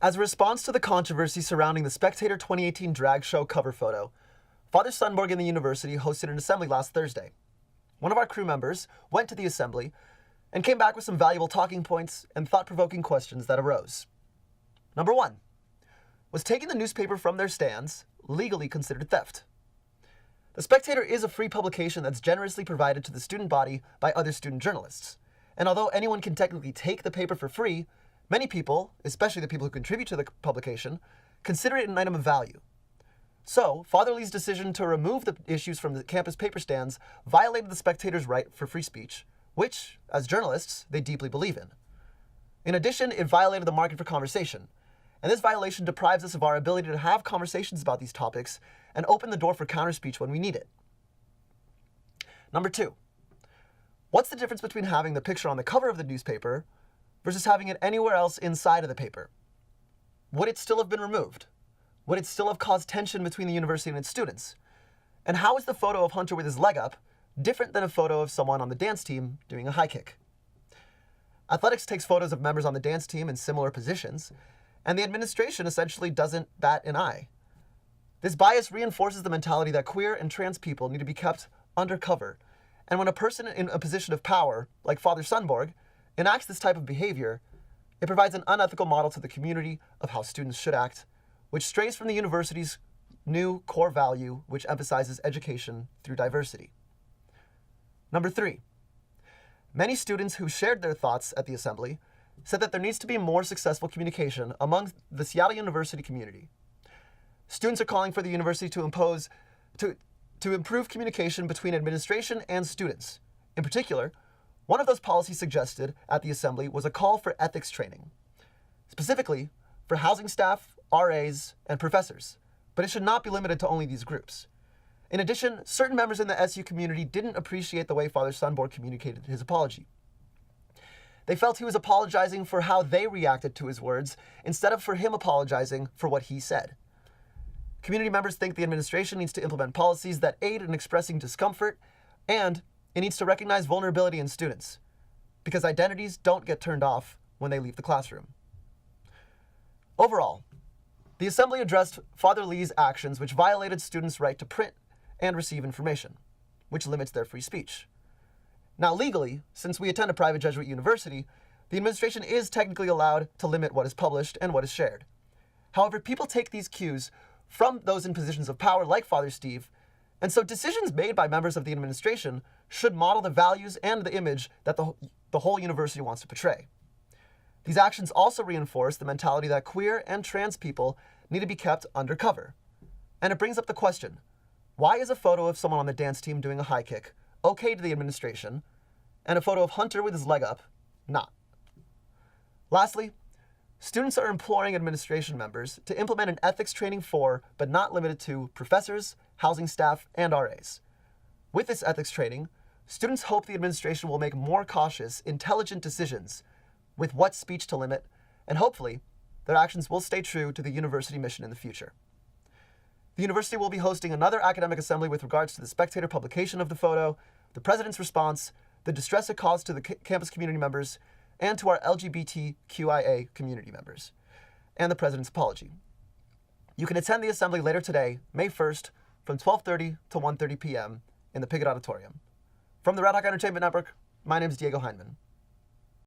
As a response to the controversy surrounding the Spectator 2018 drag show cover photo, Father Sundborg and the university hosted an assembly last Thursday. One of our crew members went to the assembly and came back with some valuable talking points and thought-provoking questions that arose. Number 1. Was taking the newspaper from their stands legally considered theft? The Spectator is a free publication that's generously provided to the student body by other student journalists. And although anyone can technically take the paper for free, many people, especially the people who contribute to the publication, consider it an item of value. So, Father Lee's decision to remove the issues from the campus paper stands violated the Spectator's right for free speech, which, as journalists, they deeply believe in. In addition, it violated the market for conversation, and this violation deprives us of our ability to have conversations about these topics and open the door for counter-speech when we need it. Number 2. What's the difference between having the picture on the cover of the newspaper versus having it anywhere else inside of the paper? Would it still have been removed? Would it still have caused tension between the university and its students? And how is the photo of Hunter with his leg up different than a photo of someone on the dance team doing a high kick? Athletics takes photos of members on the dance team in similar positions, and the administration essentially doesn't bat an eye. This bias reinforces the mentality that queer and trans people need to be kept undercover, and when a person in a position of power, like Father Sundborg, enacts this type of behavior, it provides an unethical model to the community of how students should act, which strays from the university's new core value, which emphasizes education through diversity. Number 3. Many students who shared their thoughts at the assembly said that there needs to be more successful communication among the Seattle University community. Students are calling for the university to improve communication between administration and students. In particular, one of those policies suggested at the assembly was a call for ethics training, specifically for housing staff, RAs, and professors, but it should not be limited to only these groups. In addition, certain members in the SU community didn't appreciate the way Father Sundborg communicated his apology. They felt he was apologizing for how they reacted to his words instead of for him apologizing for what he said. Community members think the administration needs to implement policies that aid in expressing discomfort, and it needs to recognize vulnerability in students, because identities don't get turned off when they leave the classroom. Overall, the assembly addressed Father Lee's actions which violated students' right to print and receive information, which limits their free speech. Now legally, since we attend a private Jesuit university, the administration is technically allowed to limit what is published and what is shared. However, people take these cues from those in positions of power like Father Steve, and so decisions made by members of the administration should model the values and the image that the whole university wants to portray. These actions also reinforce the mentality that queer and trans people need to be kept undercover. And it brings up the question, why is a photo of someone on the dance team doing a high kick okay to the administration, and a photo of Hunter with his leg up not? Lastly, students are imploring administration members to implement an ethics training for, but not limited to, professors, housing staff, and RAs. With this ethics training, students hope the administration will make more cautious, intelligent decisions with what speech to limit, and hopefully, their actions will stay true to the university mission in the future. The university will be hosting another academic assembly with regards to the Spectator publication of the photo, the president's response, the distress it caused to the campus community members, and to our LGBTQIA community members, and the president's apology. You can attend the assembly later today, May 1st, from 12:30 to 1:30 p.m. in the Pickett Auditorium. From the Red Hawk Entertainment Network, my name is Diego Heinman.